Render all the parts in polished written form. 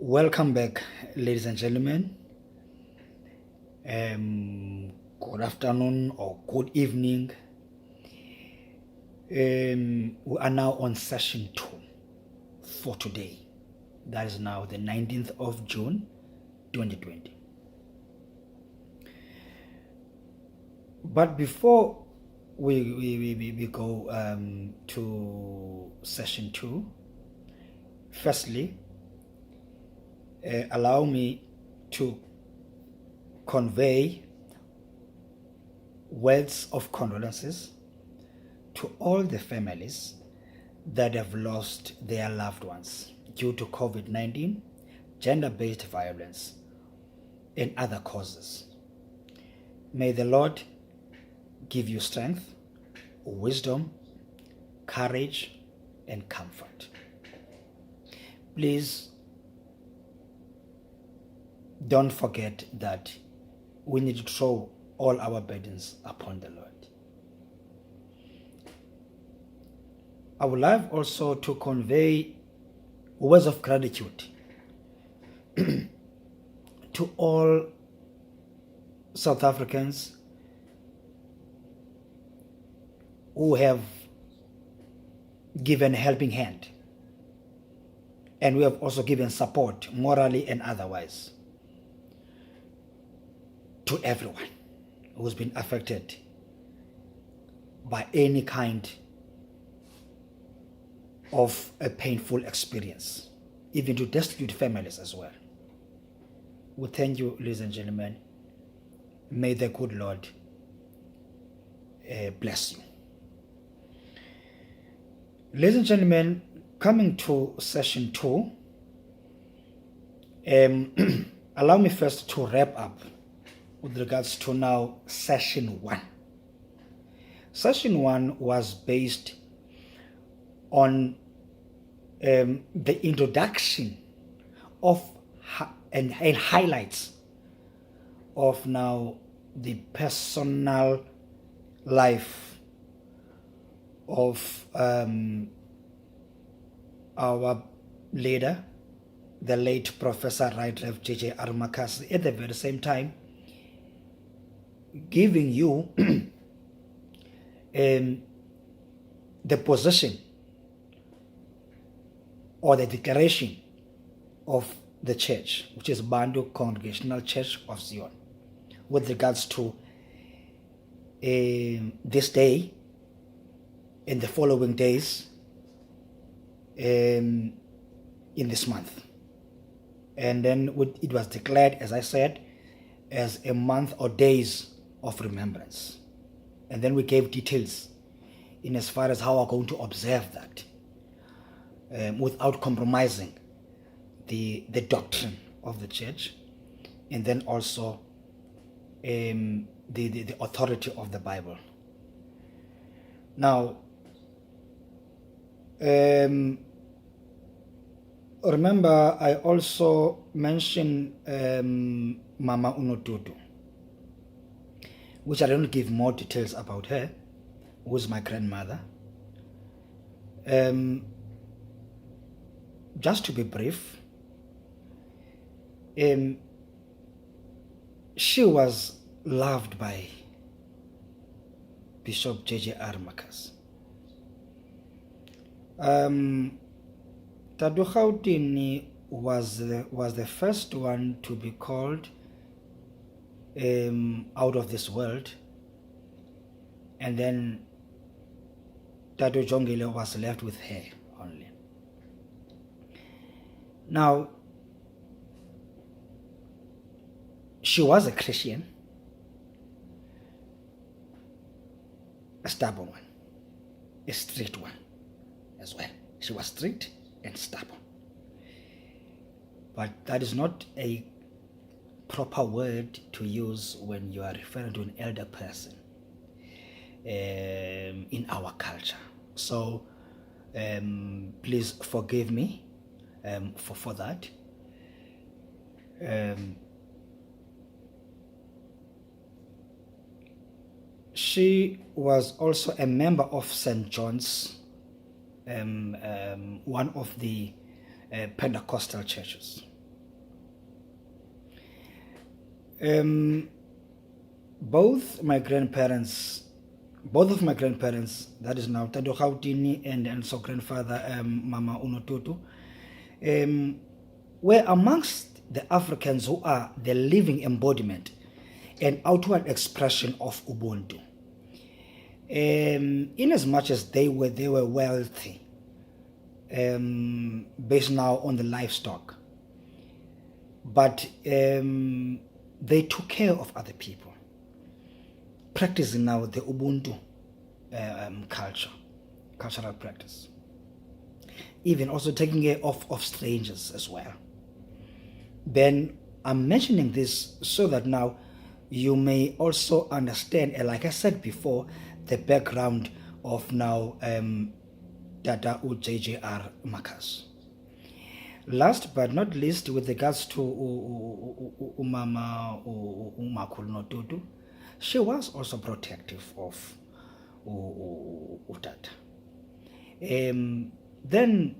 Welcome back, ladies and gentlemen. Good afternoon or good evening. We are now on session 2 for today. That is now the 19th of June 2020. But before we go to session 2, firstly, allow me to convey words of condolences to all the families that have lost their loved ones due to COVID-19, gender-based violence, and other causes. May the Lord give you strength, wisdom, courage, and comfort. Please don't forget that we need to throw all our burdens upon the Lord. I would like also to convey words of gratitude to all South Africans who have given a helping hand, and we have also given support morally and otherwise to everyone who's been affected by any kind of a painful experience, even to destitute families as well. We thank you, ladies and gentlemen. May the good Lord bless you. Ladies and gentlemen, coming to session 2, allow me first to wrap up with regards to now session 1. Session 1 was based on the introduction of and highlights of now the personal life of our leader, the late Professor Prof JJR Makasi, at the very same time giving you the position or the declaration of the church, which is Bantu Congregational Church of Zion, with regards to this day and the following days in this month. And then it was declared, as I said, as a month or days of remembrance. And then we gave details in as far as how we're going to observe that without compromising the doctrine of the church, and then also the authority of the Bible. Now, remember, I also mentioned Mama Unotutu, which I don't give more details about her, who is my grandmother. Just to be brief, she was loved by Bishop JJR Makasi. Tadu Gautini was the first one to be called out of this world, and then Tadu Jongile was left with her only. Now, she was a Christian, a stubborn one, a strict one as well. She was strict and stubborn. But that is not a proper word to use when you are referring to an elder person in our culture. So please forgive me for that. She was also a member of St. John's, one of the Pentecostal churches. Both of my grandparents, that is now Tado Gautini and also grandfather Mama Unotutu, were amongst the Africans who are the living embodiment and outward expression of Ubuntu. In as much as they were wealthy, based now on the livestock, but they took care of other people, practicing now the Ubuntu cultural practice, even also taking care of strangers as well. Then I'm mentioning this so that now you may also understand, and like I said before, the background of now Dada JJR Makasi. Last but not least, with regards to Umama Umakul Notutu, she was also protective of Utata. Then,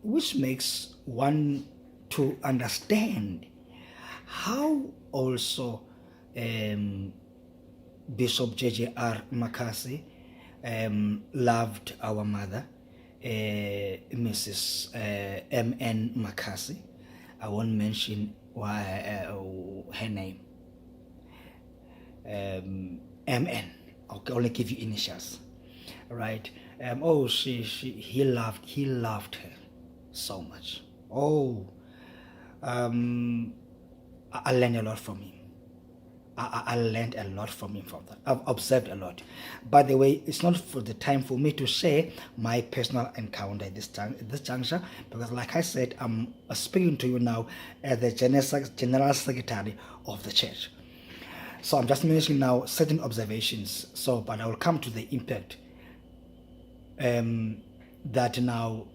which makes one to understand how also Bishop JJR Makasi loved our mother, Mrs. M.N. Makasi. I won't mention her name. M.N. I'll only give you initials, right? He loved her so much. I learned a lot from him. I learned a lot from him from that. I've observed a lot. By the way, it's not for the time for me to share my personal encounter at this juncture, because like I said, I'm speaking to you now as the General Secretary of the Church. So I'm just mentioning now certain observations. But I will come to the impact that now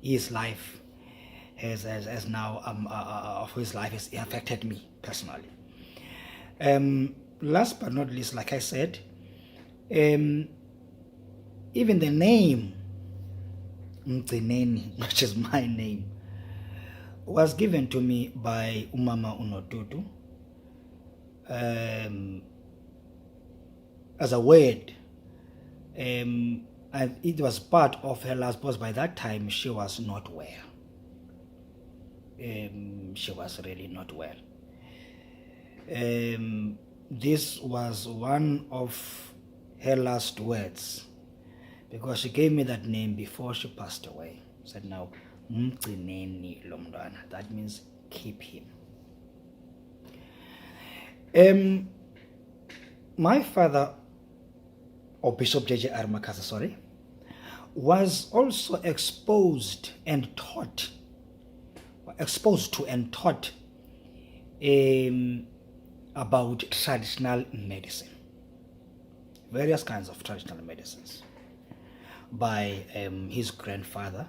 his life has now of his life has affected me personally. Last but not least, like I said, even the name Mtsineni, which is my name, was given to me by Umama Unotutu as a word, and it was part of her last post. By that time, she was not well. She was really not well. This was one of her last words, because she gave me that name before she passed away. Said now, Mtsineni Lomdwana. That means keep him. My father, or Bishop JJR Makasi, was also exposed to and taught about traditional medicine, various kinds of traditional medicines, by his grandfather,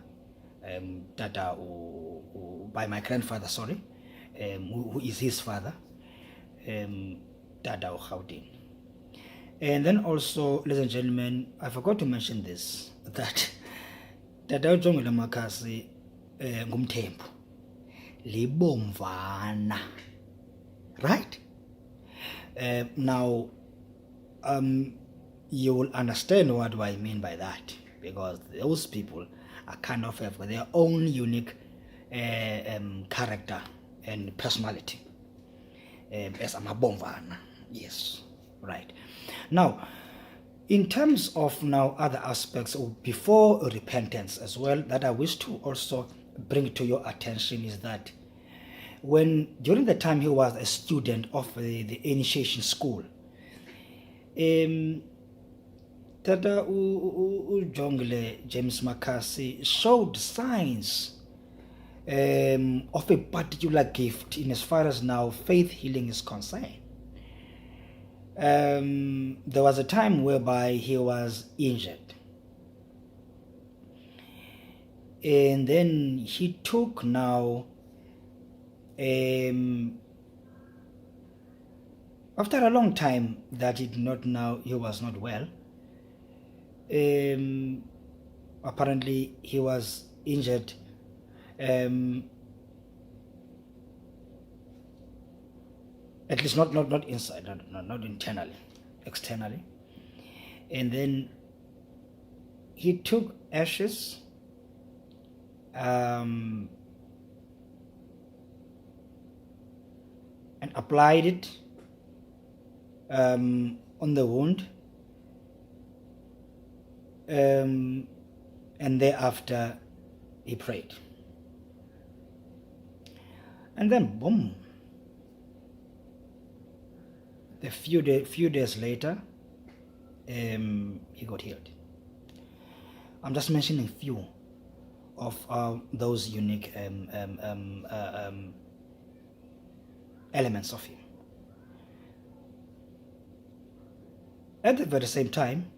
by my grandfather, who is his father, Dada Gautini. And then also, ladies and gentlemen, I forgot to mention this, that Dada JJ Makasi ngumthembu libomvana, right? Now, you will understand what do I mean by that, because those people are kind of have their own unique character and personality as amabomvana. Yes, right. Now, in terms of now other aspects before repentance as well, that I wish to also bring to your attention is that during the time he was a student of the initiation school, Tata Ujongle James Makasi showed signs of a particular gift in as far as now faith healing is concerned. There was a time whereby he was injured, and then he took now after a long time that he was not well. Apparently he was injured at least not inside, not internally, externally. And then he took ashes, and applied it on the wound, and thereafter he prayed. And then boom, a few days later, he got healed. I'm just mentioning few of those unique elements of him. At the very same time,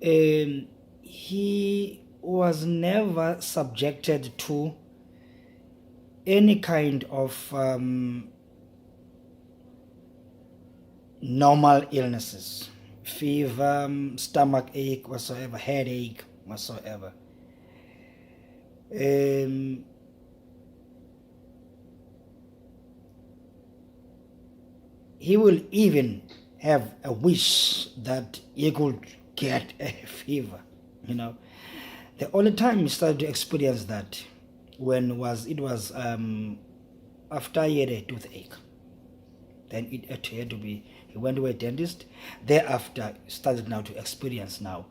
he was never subjected to any kind of normal illnesses, fever, stomach ache, whatsoever, headache, whatsoever. He will even have a wish that he could get a fever, you know. The only time he started to experience that it was after he had a toothache. Then it had to be, he went to a dentist. Thereafter, started now to experience now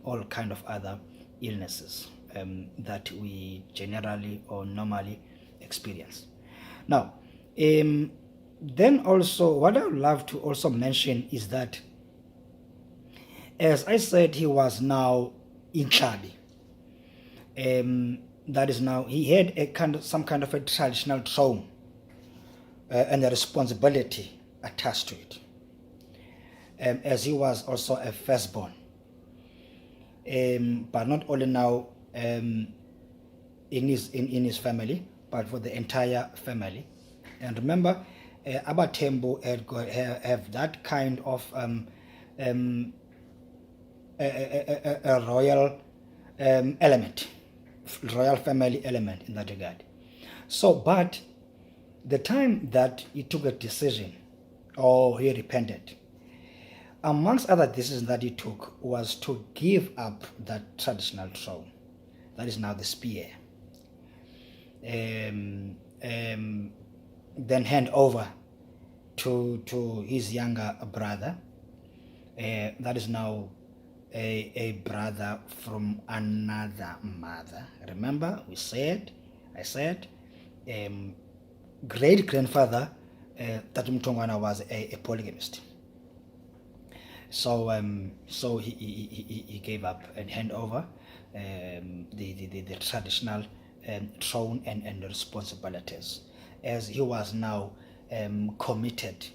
all kind of other illnesses that we generally or normally experience. Now, then also, what I would love to also mention is that, as I said, he was now in Chabi. That is now, he had some kind of a traditional throne and a responsibility attached to it, as he was also a firstborn. But not only now in his family, but for the entire family. And remember, Abatembu have that kind of a royal element, royal family element in that regard. So, but the time that he took a decision, or he repented, amongst other decisions that he took was to give up that traditional throne. That is now the spear. Then hand over to his younger brother. That is now a brother from another mother. Remember, I said, great grandfather Tata Mtongwana was a polygamist. So he gave up and hand over the traditional throne and responsibilities, as he was now committed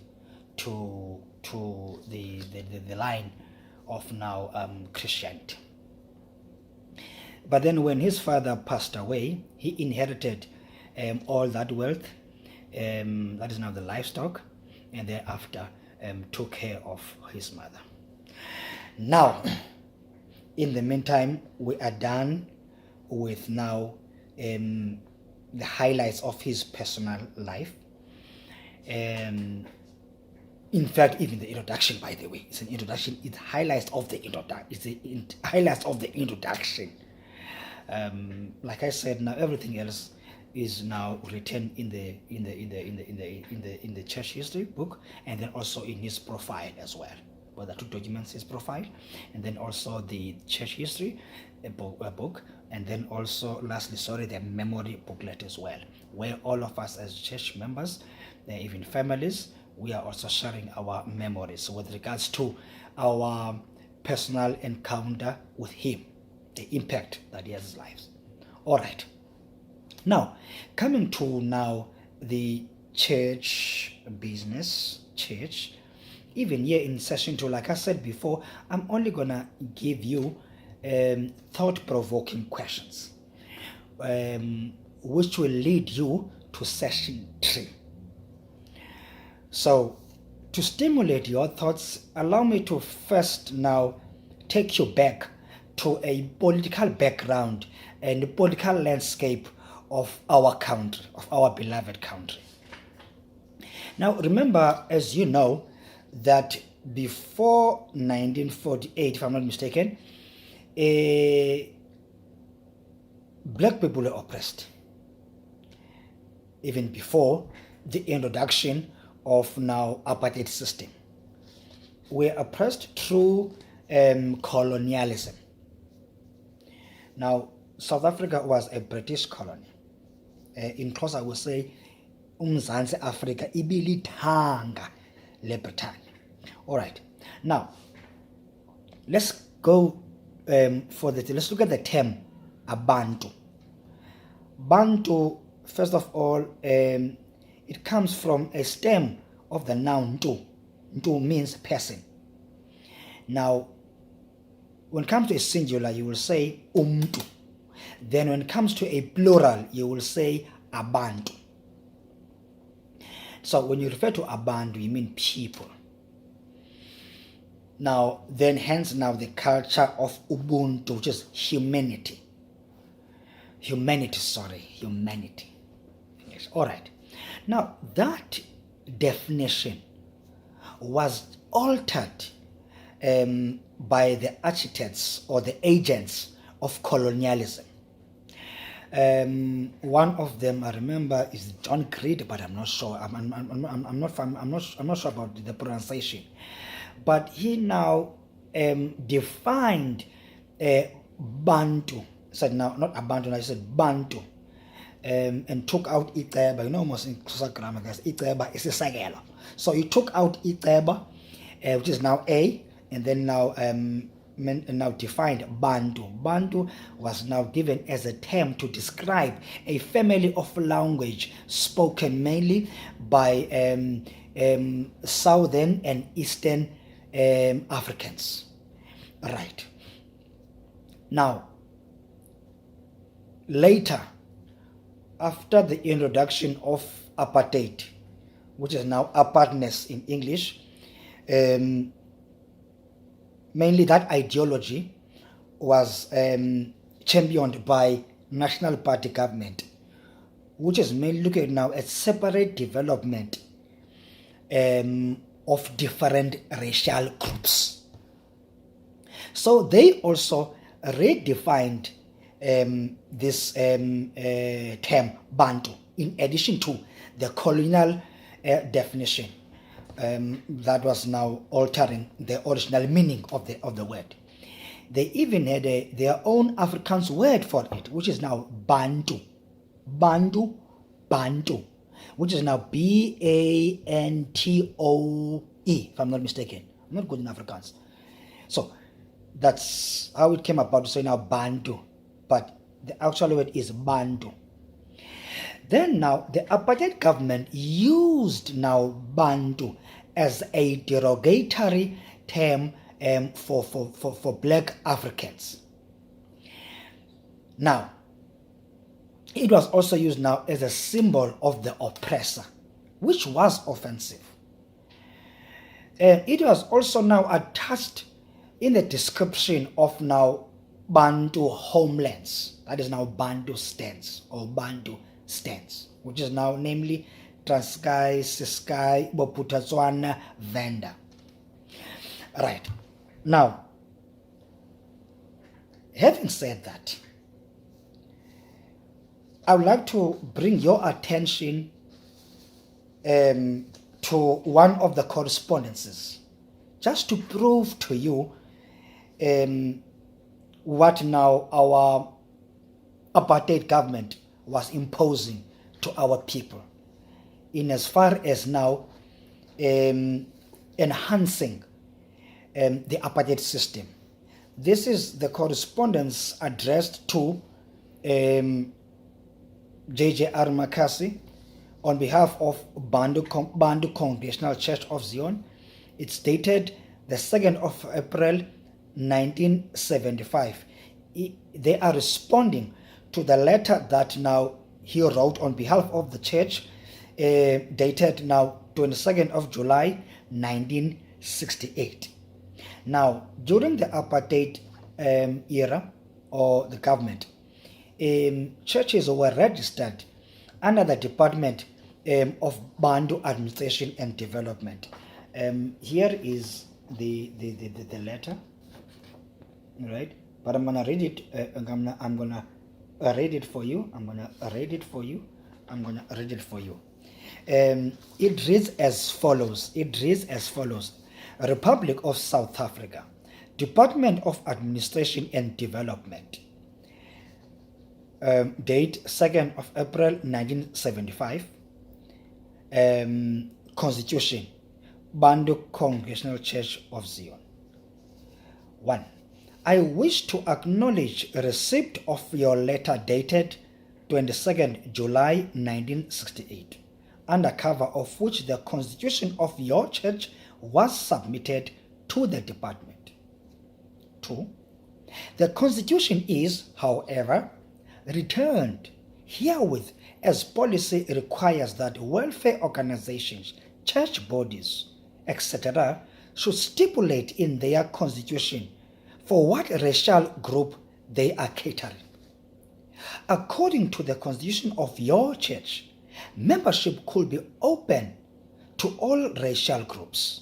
to the line of now Christianity. But then when his father passed away, he inherited all that wealth, that is now the livestock, and thereafter took care of his mother. Now, in the meantime, we are done with now the highlights of his personal life. In fact, even the introduction, by the way, it's an introduction. It's highlights of the introduction. It's the highlights of the introduction. Like I said, now everything else is now written in the church history book, and then also in his profile as well. But the two documents, his profile, and then also the church history book, and then also lastly, the memory booklet as well, where all of us as church members, even families, we are also sharing our memories with regards to our personal encounter with him, the impact that he has in his lives. All right. Now, coming to now the church business, even here in session 2, like I said before, I'm only gonna give you thought-provoking questions, which will lead you to session 3. So, to stimulate your thoughts, allow me to first now take you back to a political background and the political landscape of our country, of our beloved country. Now, remember, as you know, that before 1948, if I'm not mistaken, black people were oppressed. Even before the introduction of now apartheid system, were oppressed through colonialism. Now, South Africa was a British colony. In close, I would say, uMzansi Africa ibilithanga leBritain. All right. Now, let's go let's look at the term Abantu. Bantu, first of all, it comes from a stem of the noun ntu. Ntu means person. Now, when it comes to a singular, you will say umntu. Then when it comes to a plural, you will say abantu. So when you refer to abantu, you mean people. Now, then hence now the culture of Ubuntu, which is humanity. Humanity. Yes, all right. Now, that definition was altered by the architects or the agents of colonialism. One of them I remember is John Creed, but I'm not sure. I'm not sure about the pronunciation. But he now defined Bantu. Said now not Abantu, I said Bantu, and took out Iceba. You know, almost in grammar, guys, Iceba is a sagelo. So he took out Iceba, which is now A, and then now defined Bantu. Bantu was now given as a term to describe a family of language spoken mainly by southern and eastern Africans. Right. Now, later, after the introduction of apartheid, which is now apartness in English, mainly that ideology was championed by National Party government, which is mainly looking now at separate development of different racial groups. So they also redefined this term Bantu, in addition to the colonial definition that was now altering the original meaning of the word. They even had their own Afrikaans word for it, which is now Bantu, which is now Bantoe, if I'm not mistaken. I'm not good in Afrikaans. So that's how it came about to say now Bantu, but the actual word is Bantu. Then now the apartheid government used now Bantu as a derogatory term for black Africans. Now, it was also used now as a symbol of the oppressor, which was offensive. It was also now attached in the description of now Bantu homelands, that is now Bantu stands or Bantu stands, which is now namely Transkei, Ciskei, Bophuthatswana, Venda. Right. Now, having said that, I would like to bring your attention to one of the correspondences, just to prove to you what now our apartheid government was imposing to our people, in as far as now enhancing the apartheid system. This is the correspondence addressed to JJR Makasi on behalf of Bantu Congregational Church of Zion. It's dated the 2nd of April 1975. They are responding to the letter that now he wrote on behalf of the church, dated now 22nd of July 1968. Now, during the apartheid era or the government, churches were registered under the department of Bantu administration and development. Here is the letter, right? But I'm gonna read it. I'm gonna read it for you. I'm gonna read it for you. I'm gonna read it for you. It reads as follows. It reads as follows. Republic of South Africa, Department of Administration and Development. Date 2nd of April 1975. Constitution, Bantu Congregational Church of Zion. 1. I wish to acknowledge receipt of your letter dated 22nd July 1968, under cover of which the constitution of your church was submitted to the department. 2. The constitution is, however, returned herewith as policy requires that welfare organizations, church bodies, etc. should stipulate in their constitution for what racial group they are catering. According to the constitution of your church, membership could be open to all racial groups.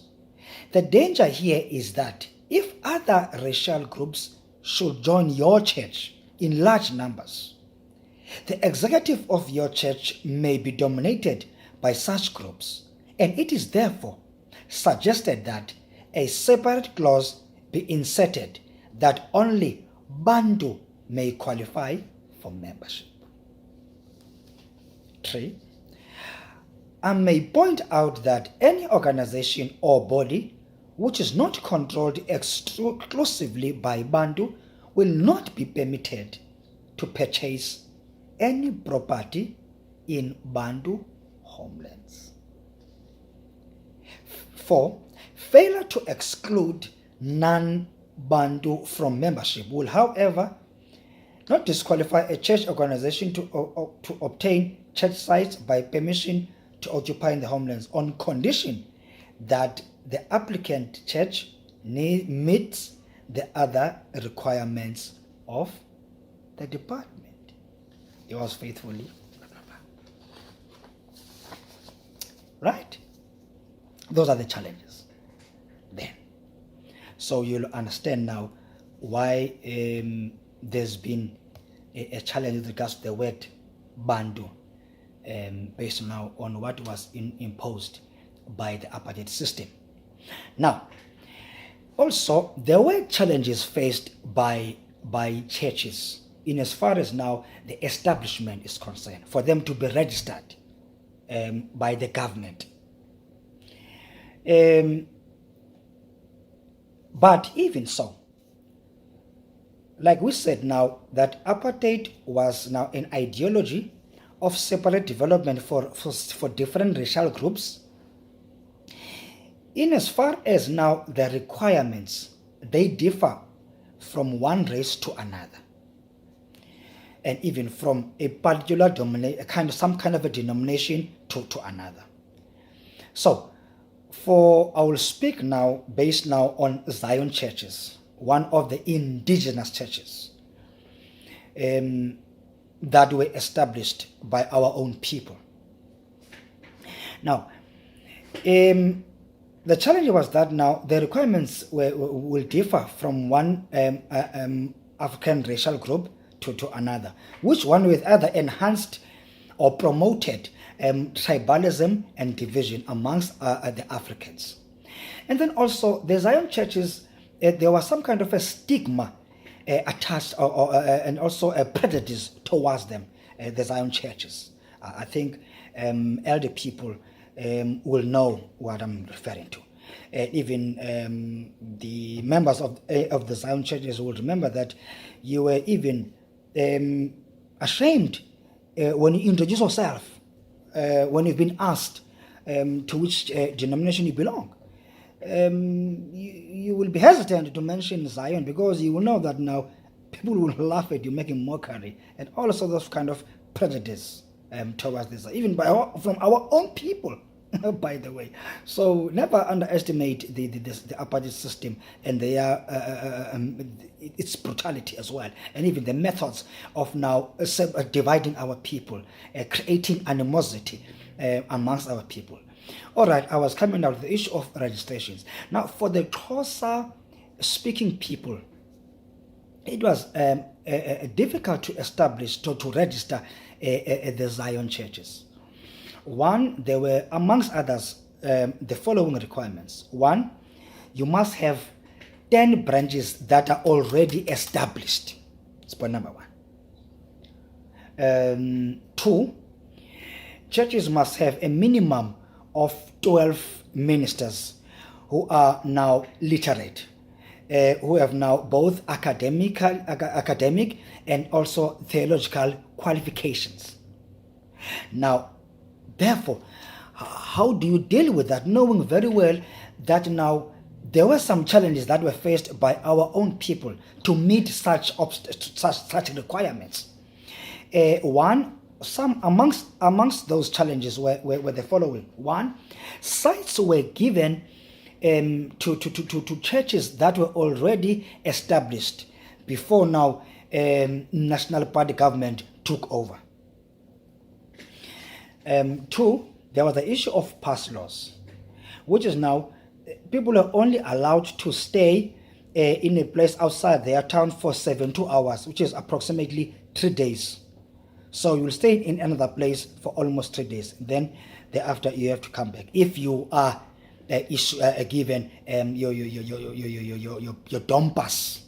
The danger here is that if other racial groups should join your church in large numbers, the executive of your church may be dominated by such groups, and it is therefore suggested that a separate clause be inserted that only Bantu may qualify for membership. 3. I may point out that any organization or body which is not controlled exclusively by Bantu will not be permitted to purchase any property in Bantu homelands. 4. Failure to exclude non-Bantu from membership will, however, not disqualify a church organization to obtain church sites by permission to occupy in the homelands on condition that the applicant church meets the other requirements of the department. Yours faithfully. Right? Those are the challenges. Then, so you'll understand now why there's been a challenge with regards to the word Bantu, based now on what was imposed by the apartheid system. Now, also there were challenges faced by churches in as far as now the establishment is concerned, for them to be registered by the government. But even so, like we said now, that apartheid was now an ideology of separate development for different racial groups. In as far as now the requirements, they differ from one race to another, and even from a particular some kind of a denomination to another. So, I will speak now based now on Zion churches, one of the indigenous churches that were established by our own people. Now, the challenge was that now the requirements will differ from one African racial group to another, which one with either enhanced or promoted tribalism and division amongst the Africans. And then also the Zion churches, there was some kind of a stigma attached and also a prejudice towards them, the Zion churches. I think elder people will know what I'm referring to. Even the members of the Zion churches will remember that you were even ashamed when you introduce yourself, when you've been asked to which denomination you belong. You will be hesitant to mention Zion because you will know that now people will laugh at you, making mockery, and all sorts of kind of prejudice towards this, even from our own people, by the way. So never underestimate the apartheid system and their its brutality as well, and even the methods of now dividing our people, creating animosity amongst our people. All right, I was coming out with the issue of registrations. Now, for the Xhosa speaking people, it was difficult to establish, to register the Zion churches. One, there were, amongst others, the following requirements. One, you must have 10 branches that are already established. That's point number one. Two, churches must have a minimum of 12 ministers who are now literate, who have now both academic and also theological qualifications. Now, therefore, how do you deal with that, knowing very well that now there were some challenges that were faced by our own people to meet such requirements? One, some amongst those challenges were the following. One, sites were given to churches that were already established before now National Party government took over. Two, there was the issue of pass laws, which is now people are only allowed to stay in a place outside their town for 72 hours, which is approximately 3 days. So you will stay in another place for almost 3 days. Then thereafter you have to come back if you are given your DOM pass.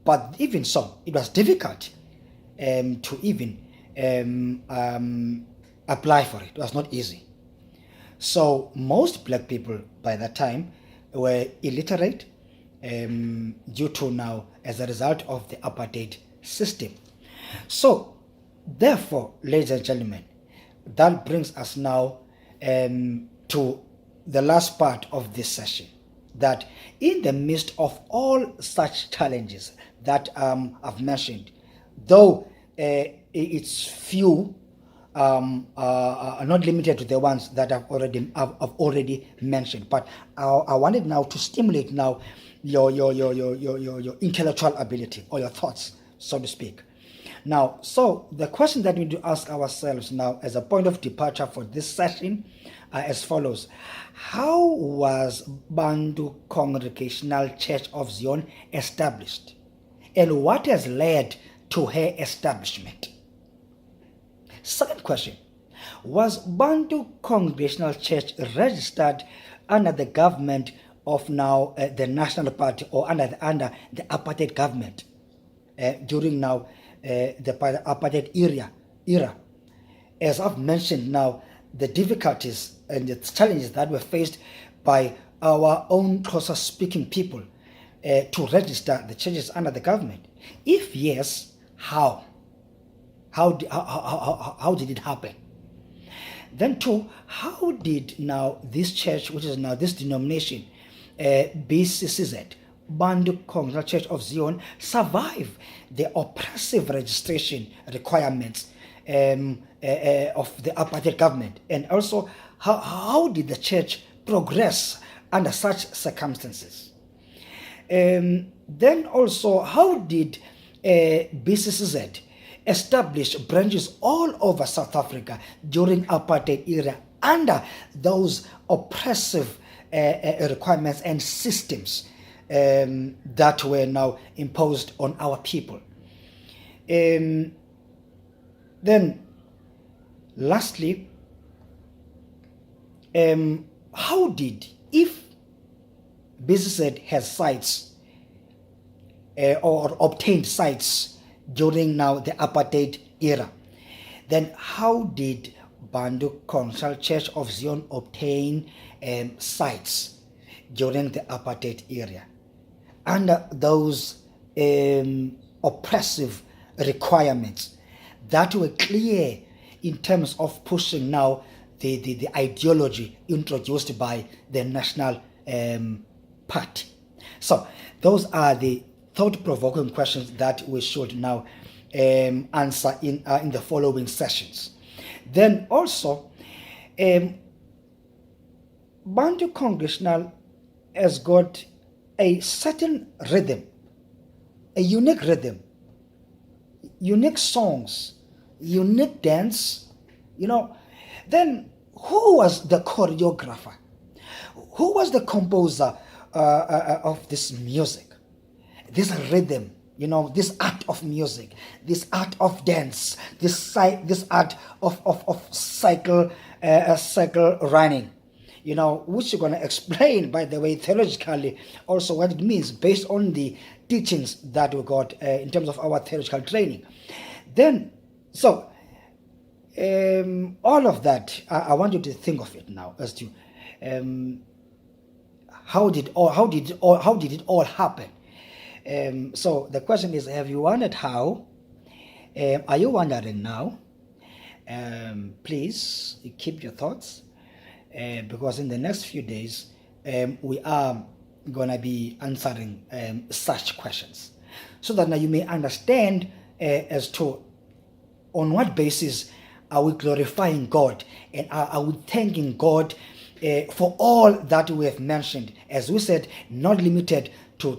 But even so, it was difficult to even apply for it. It was not easy. So most black people by that time were illiterate due to now, as a result of the apartheid system. So therefore, ladies and gentlemen, that brings us now to the last part of this session, that in the midst of all such challenges that I've mentioned, though it's few, are not limited to the ones that I've already mentioned, but I wanted now to stimulate now your intellectual ability or your thoughts, so to speak. Now, so the question that we need to ask ourselves now as a point of departure for this session as follows: how was Bantu Congregational Church of Zion established, and what has led to her establishment? Second question: was Bantu Congregational Church registered under the government of now the National Party, or under the apartheid government during now the apartheid era? As I've mentioned now, the difficulties and the challenges that were faced by our own Xhosa speaking people to register the churches under the government. If yes, how? How did it happen? Then two, how did now this church, which is now this denomination, BCCZ, Bantu Congregational Church of Zion, survive the oppressive registration requirements of the apartheid government? And also, how did the church progress under such circumstances? Then also, how did BCCZ establish branches all over South Africa during apartheid era under those oppressive requirements and systems that were now imposed on our people? Then lastly, how did, if BCZ has sites or obtained sites during now the apartheid era, then how did Bantu Congregational Church of Zion obtain sites during the apartheid era under those oppressive requirements that were clear in terms of pushing now the ideology introduced by the National Party? So those are the thought-provoking questions that we should now answer in the following sessions. Then also, Bantu Congregational has got a certain rhythm, a unique rhythm, unique songs unique dance, then who was the choreographer? Who was the composer of this music, this rhythm, this art of music, this art of dance, this art of cycle running, which you're going to explain, by the way, theologically also what it means based on the teachings that we got in terms of our theological training. Then, so all of that, I want you to think of it now as to how did it all happen? So the question is, have you wondered how? Are you wondering now? Please keep your thoughts, because in the next few days we are going to be answering such questions, so that now you may understand as to on what basis are we glorifying God, and are we thanking God for all that we have mentioned, as we said, not limited to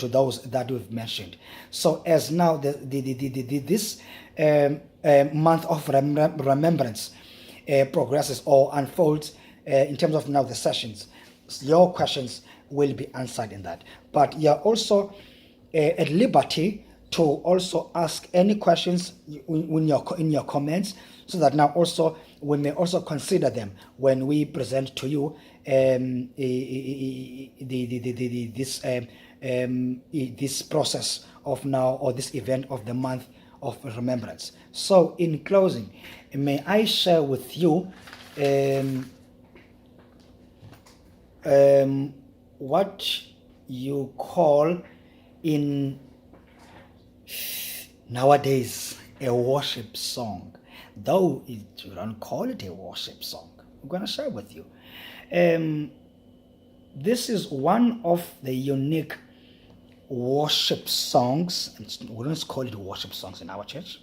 those that we've mentioned. So as now this month of remembrance progresses or unfolds in terms of now the sessions, your questions will be answered in that. But you're also at liberty to also ask any questions in your comments, so that now also we may also consider them when we present to you this process of now, or this event of the month of remembrance. So in closing, may I share with you what you call in nowadays a worship song, though you don't call it a worship song. I'm going to share with you. This is one of the unique worship songs, we don't call it worship songs in our church,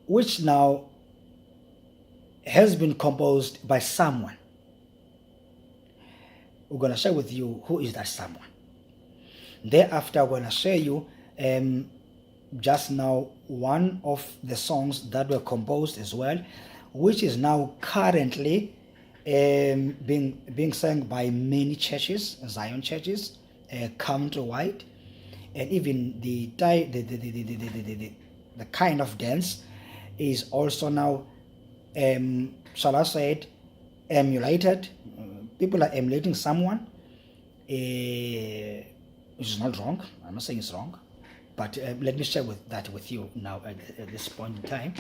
which now has been composed by someone. We're going to share with you who is that someone. Thereafter, we're going to share you just now one of the songs that were composed as well, which is now currently being sung by many churches, Zion churches, countrywide, and even the kind of dance is also now, shall I say it, emulated. People are emulating someone, which is not wrong. I'm not saying it's wrong, but let me share that with you now at this point in time.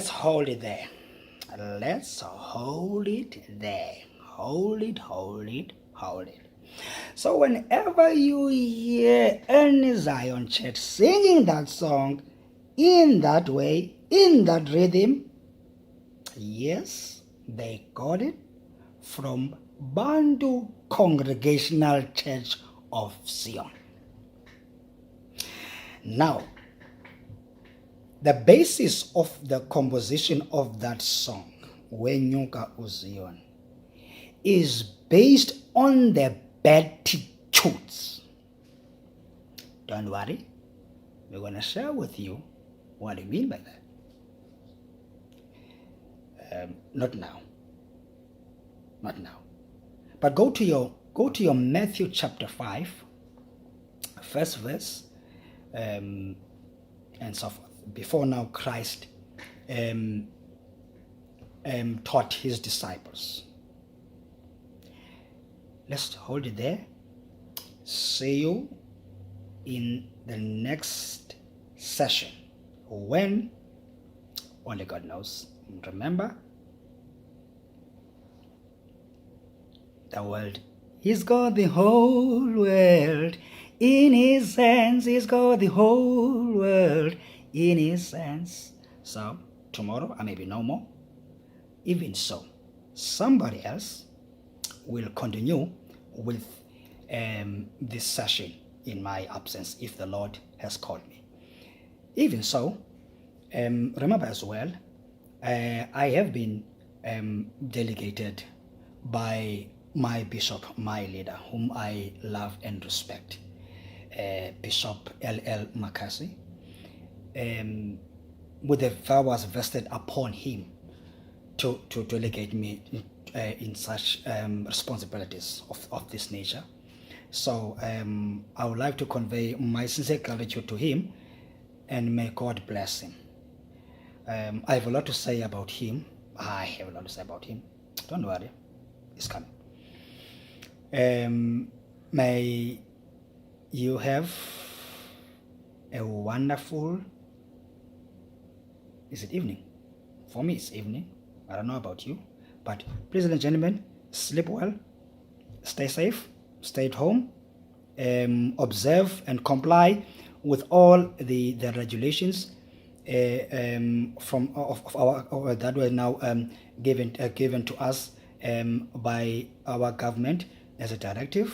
let's hold it there. Let's hold it there. Hold it. So whenever you hear any Zion Church singing that song in that way, in that rhythm, yes, they got it from Bantu Congregational Church of Zion. Now, the basis of the composition of that song, Wenyuka Uzion, is based on the Beatitudes. Don't worry, we're going to share with you what I mean by that. Not now. But go to your Matthew chapter 5, first verse, and so forth. Before now, Christ taught his disciples. Let's hold it there. See you in the next session. When? Only God knows. Remember, the world, he's got the whole world in his hands. He's got the whole world in his hands. So tomorrow, I may be no more. Even so, somebody else will continue with this session in my absence if the Lord has called me. Even so, remember as well, I have been delegated by my bishop, my leader, whom I love and respect, Bishop JJR Makasi, with the powers vested upon him to delegate me in such responsibilities of this nature. So I would like to convey my sincere gratitude to him, and may God bless him. I have a lot to say about him. Don't worry, it's coming. May you have a wonderful, is it evening? For me, it's evening. I don't know about you, but ladies and gentlemen, sleep well, stay safe, stay at home, observe and comply with all the regulations of our that were now given to us by our government as a directive.